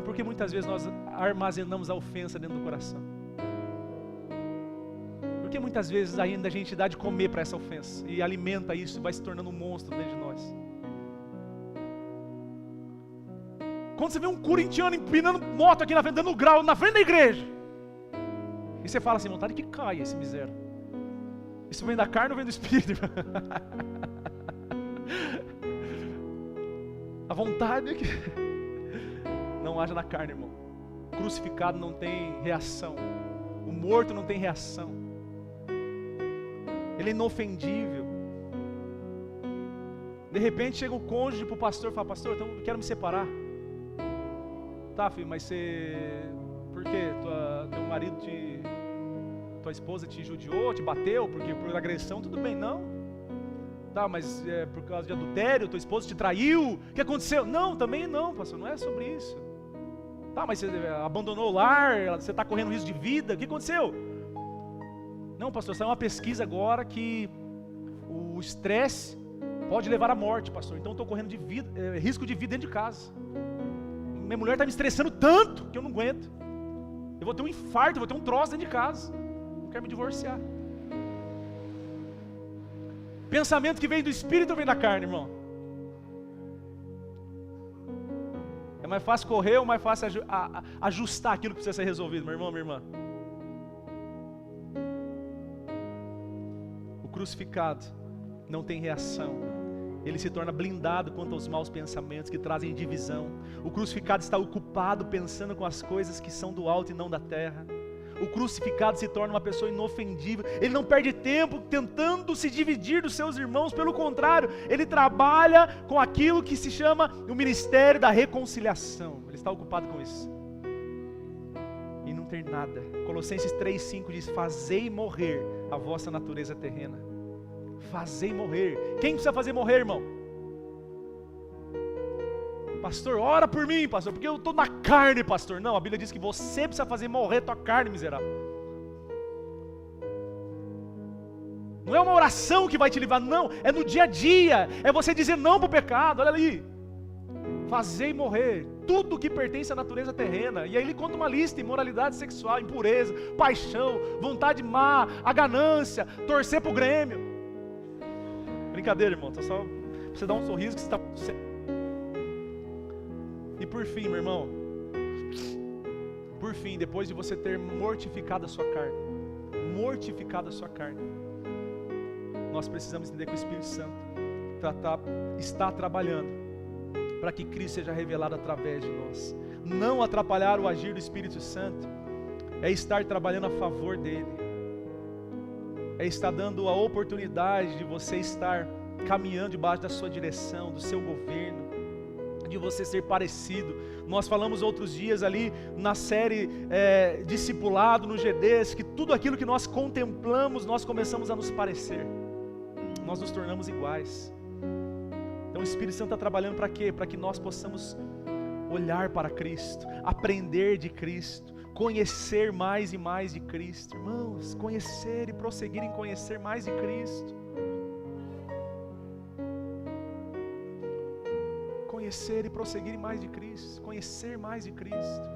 Porque muitas vezes nós armazenamos a ofensa dentro do coração. Porque muitas vezes ainda a gente dá de comer para essa ofensa e alimenta isso e vai se tornando um monstro dentro de nós. Quando você vê um corintiano empinando moto aqui na frente, dando grau na frente da igreja, e você fala assim, vontade que caia esse miséria. Isso vem da carne ou vem do Espírito? A vontade é que... Não haja na carne, irmão. O crucificado não tem reação. O morto não tem reação. Ele é inofendível. De repente chega o cônjuge para o pastor e fala, pastor, então eu quero me separar. Tá, filho, mas você... Por quê? Teu marido tua esposa te judiou, te bateu, porque por agressão, tudo bem, não? Tá, mas é por causa de adultério, tua esposa te traiu, o que aconteceu? Não, também não, pastor, não é sobre isso. Tá, mas você abandonou o lar, você está correndo risco de vida, o que aconteceu? Não, pastor, saiu uma pesquisa agora que o estresse pode levar à morte, pastor, então eu estou correndo risco de vida dentro de casa. Minha mulher está me estressando tanto que eu não aguento. Eu vou ter um infarto, eu vou ter um troço dentro de casa. Eu quero me divorciar. Pensamento que vem do Espírito ou vem da carne, irmão? É mais fácil correr ou mais fácil ajustar aquilo que precisa ser resolvido, meu irmão, minha irmã? O crucificado não tem reação. Ele se torna blindado quanto aos maus pensamentos que trazem divisão. O crucificado está ocupado pensando com as coisas que são do alto e não da terra. O crucificado se torna uma pessoa inofendível. Ele não perde tempo tentando se dividir dos seus irmãos. Pelo contrário, ele trabalha com aquilo que se chama o ministério da reconciliação. Ele está ocupado com isso. E não tem nada. Colossenses 3,5 diz, fazei morrer a vossa natureza terrena. Fazei morrer. Quem precisa fazer morrer, irmão? Pastor, ora por mim, pastor, porque eu estou na carne, pastor. Não, a Bíblia diz que você precisa fazer morrer tua carne, miserável. Não é uma oração que vai te livrar, não. É no dia a dia. É você dizer não para o pecado, olha ali. Fazer morrer tudo que pertence à natureza terrena. E aí ele conta uma lista: imoralidade sexual, impureza, paixão, vontade má, a ganância, torcer pro Grêmio. Brincadeira, irmão, tá só você dar um sorriso que você está... E por fim, meu irmão, por fim, depois de você ter mortificado a sua carne, nós precisamos entender que o Espírito Santo está trabalhando para que Cristo seja revelado através de nós. Não atrapalhar o agir do Espírito Santo é estar trabalhando a favor dele, é estar dando a oportunidade de você estar caminhando debaixo da sua direção, do seu governo, de você ser parecido. Nós falamos outros dias ali na série Discipulado, no GDs, que tudo aquilo que nós contemplamos, nós começamos a nos parecer, nós nos tornamos iguais. Então o Espírito Santo está trabalhando para quê? Para que nós possamos olhar para Cristo, aprender de Cristo, conhecer mais e mais de Cristo. Irmãos, conhecer e prosseguir em conhecer mais de Cristo. Conhecer e prosseguir em mais de Cristo, conhecer mais de Cristo.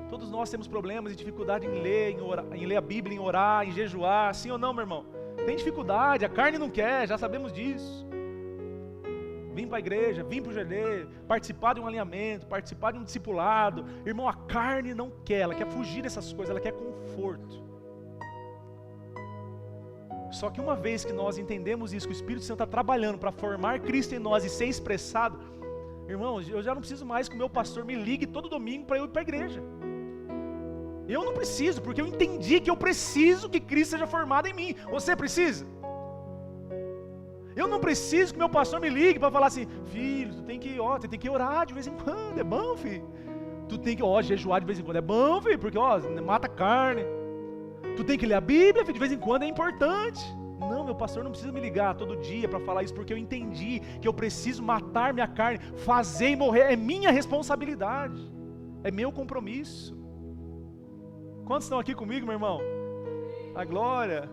Todos nós temos problemas e dificuldade em ler a Bíblia, em orar, em jejuar, sim ou não, meu irmão? Tem dificuldade, a carne não quer, já sabemos disso. Vim para a igreja, vim para o GD, participar de um alinhamento, participar de um discipulado. Irmão, a carne não quer, ela quer fugir dessas coisas, ela quer conforto. Só que uma vez que nós entendemos isso, que o Espírito Santo está trabalhando para formar Cristo em nós e ser expressado, irmãos, eu já não preciso mais que o meu pastor me ligue todo domingo para eu ir para a igreja. Eu não preciso, porque eu entendi que eu preciso que Cristo seja formado em mim. Você precisa? Eu não preciso que meu pastor me ligue para falar assim: filho, tu tem que orar de vez em quando, é bom, filho. Tu tem que jejuar de vez em quando, é bom, filho, porque mata a carne. Tu tem que ler a Bíblia, filho, de vez em quando é importante. Não, meu pastor não precisa me ligar todo dia para falar isso, porque eu entendi que eu preciso matar minha carne, fazer e morrer, é minha responsabilidade, é meu compromisso. Quantos estão aqui comigo, meu irmão? A glória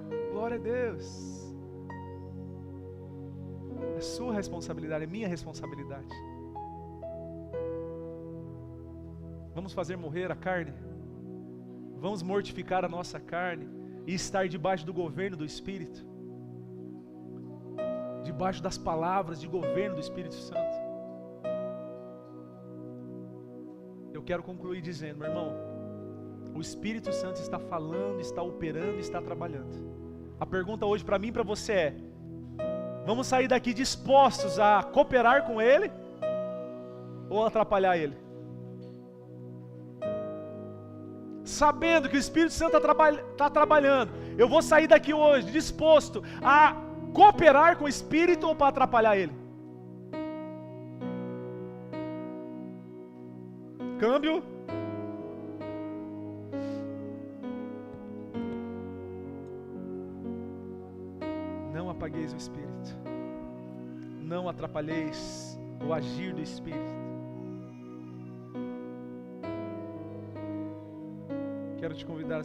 a Deus. É sua responsabilidade, é minha responsabilidade. Vamos fazer morrer a carne? Vamos mortificar a nossa carne e estar debaixo do governo do Espírito, debaixo das palavras de governo do Espírito Santo. Eu quero concluir dizendo, meu irmão, o Espírito Santo está falando, está operando, está trabalhando. A pergunta hoje para mim e para você é: vamos sair daqui dispostos a cooperar com Ele ou atrapalhar Ele? Sabendo que o Espírito Santo está trabalhando, eu vou sair daqui hoje disposto a cooperar com o Espírito ou para atrapalhar Ele? Câmbio. Não apagueis o Espírito, não atrapalheis o agir do Espírito. Quero te convidar